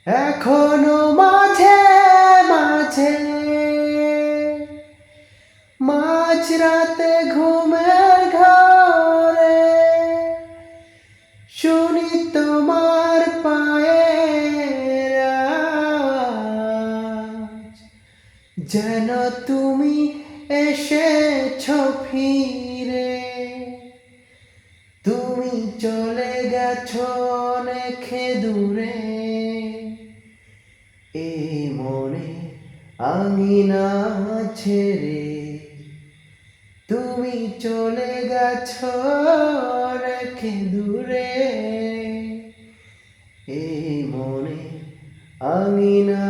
এখনো মাঝে মাঝে মাঝরাতে ঘুমের ঘরে শুনি তোমার পায়ের আওয়াজ, যেন তুমি এসেছো ফিরে। তুমি চলে গেছো অনেক দূরে, এই মনে আঙিনা ছেড়ে। তুমি চলে গেছো অনেক দূরে, এই মনে আঙিনা